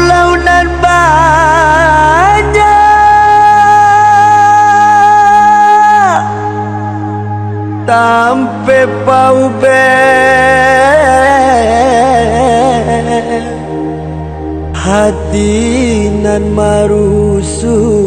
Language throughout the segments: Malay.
pulau nan banyak tampe pau hati nan marusuh.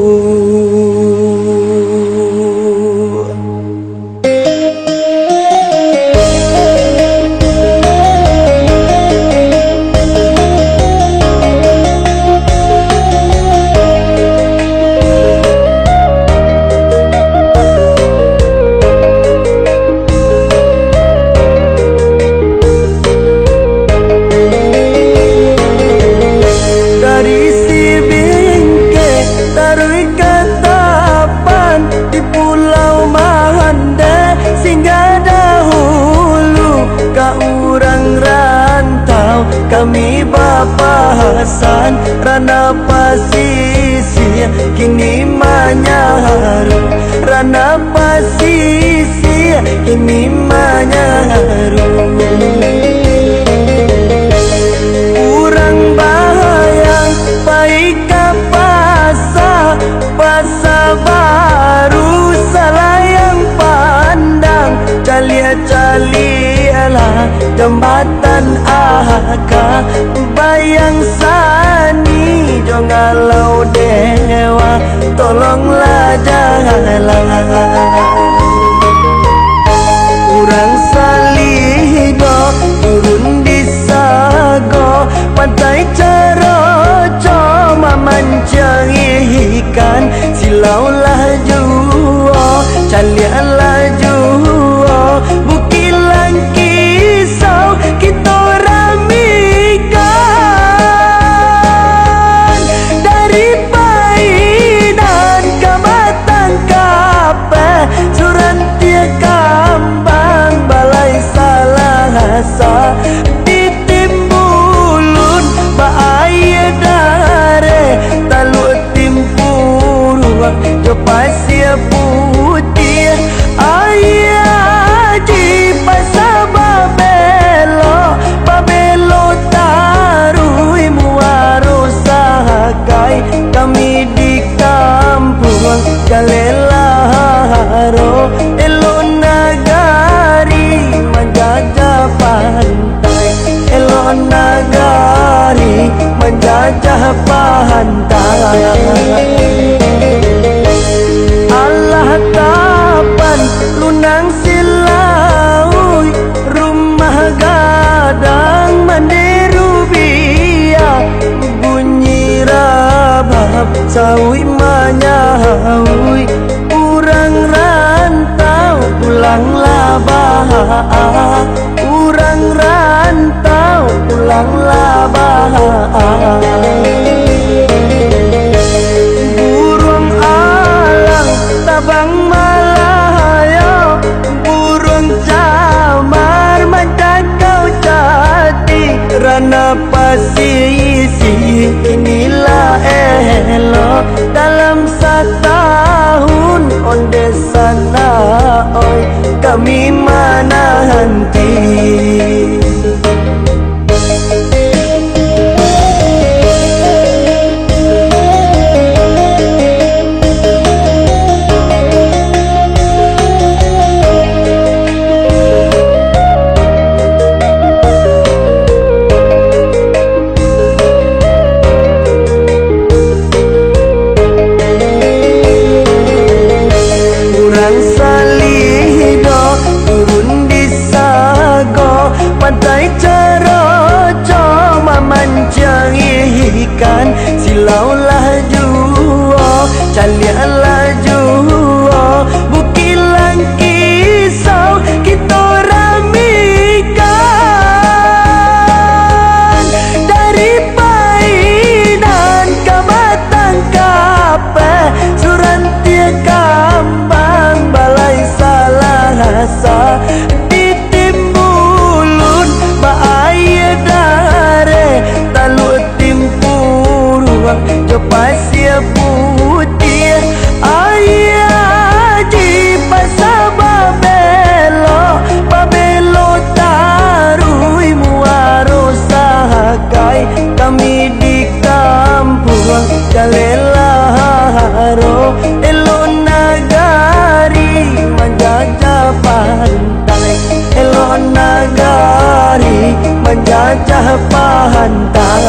Kami bapa Hasan Rana Pasisi kini manyaru Rana Pasisi kini manyaru. Urang bahayang paika pasa baru salayang pandang calia-calialah jembatan aka bayang sani jongalau dewa tolonglah janganlah. Urang salido turun di sago pantai Ceroco mamancang ikan silaulah juo calialah juo bukilang kisau kita ramikan dari Paidan ke Batang Kape Surantia Kambang Balai Salahasa di Timbulun Baaya Dare Taluk Timpuru ke Pasir Putih ayah di Pasar Babelo Tarui Muaro Sahakai kami di kampung Galelaharo Elo Nagari menjajah pantai Elo Nagari menjajah pantai. Allah kapan lunang silaui rumah gadang mandiru biak bunyi rabab sawi manyahui urang rantau pulanglah bah urang rantau pulanglah bah. Burung alang tabang Malayo burung camar menjangkau jati Rana Pasisi inilah elo dalam setahun onde sana oi kami menanti. Urang salido turun di sago pahantang.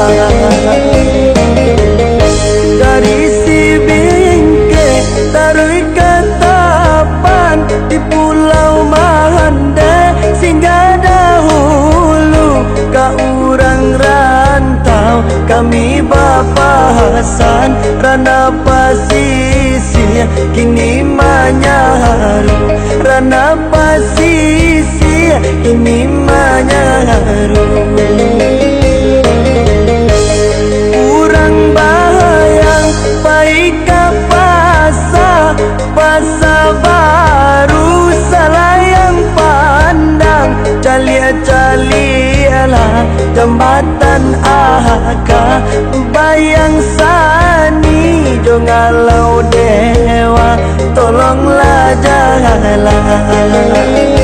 Dari si bingke taruh ke tapan di pulau Mahande singgah dahulu ka urang rantau kami bapahasan rana pasisir kini manyaru rana pasisir kini manyaru. Urang bayang paika pasa baru salayang pandang calia-calialah jambatan aka bayang sani jongalau dewa tolonglah janganlah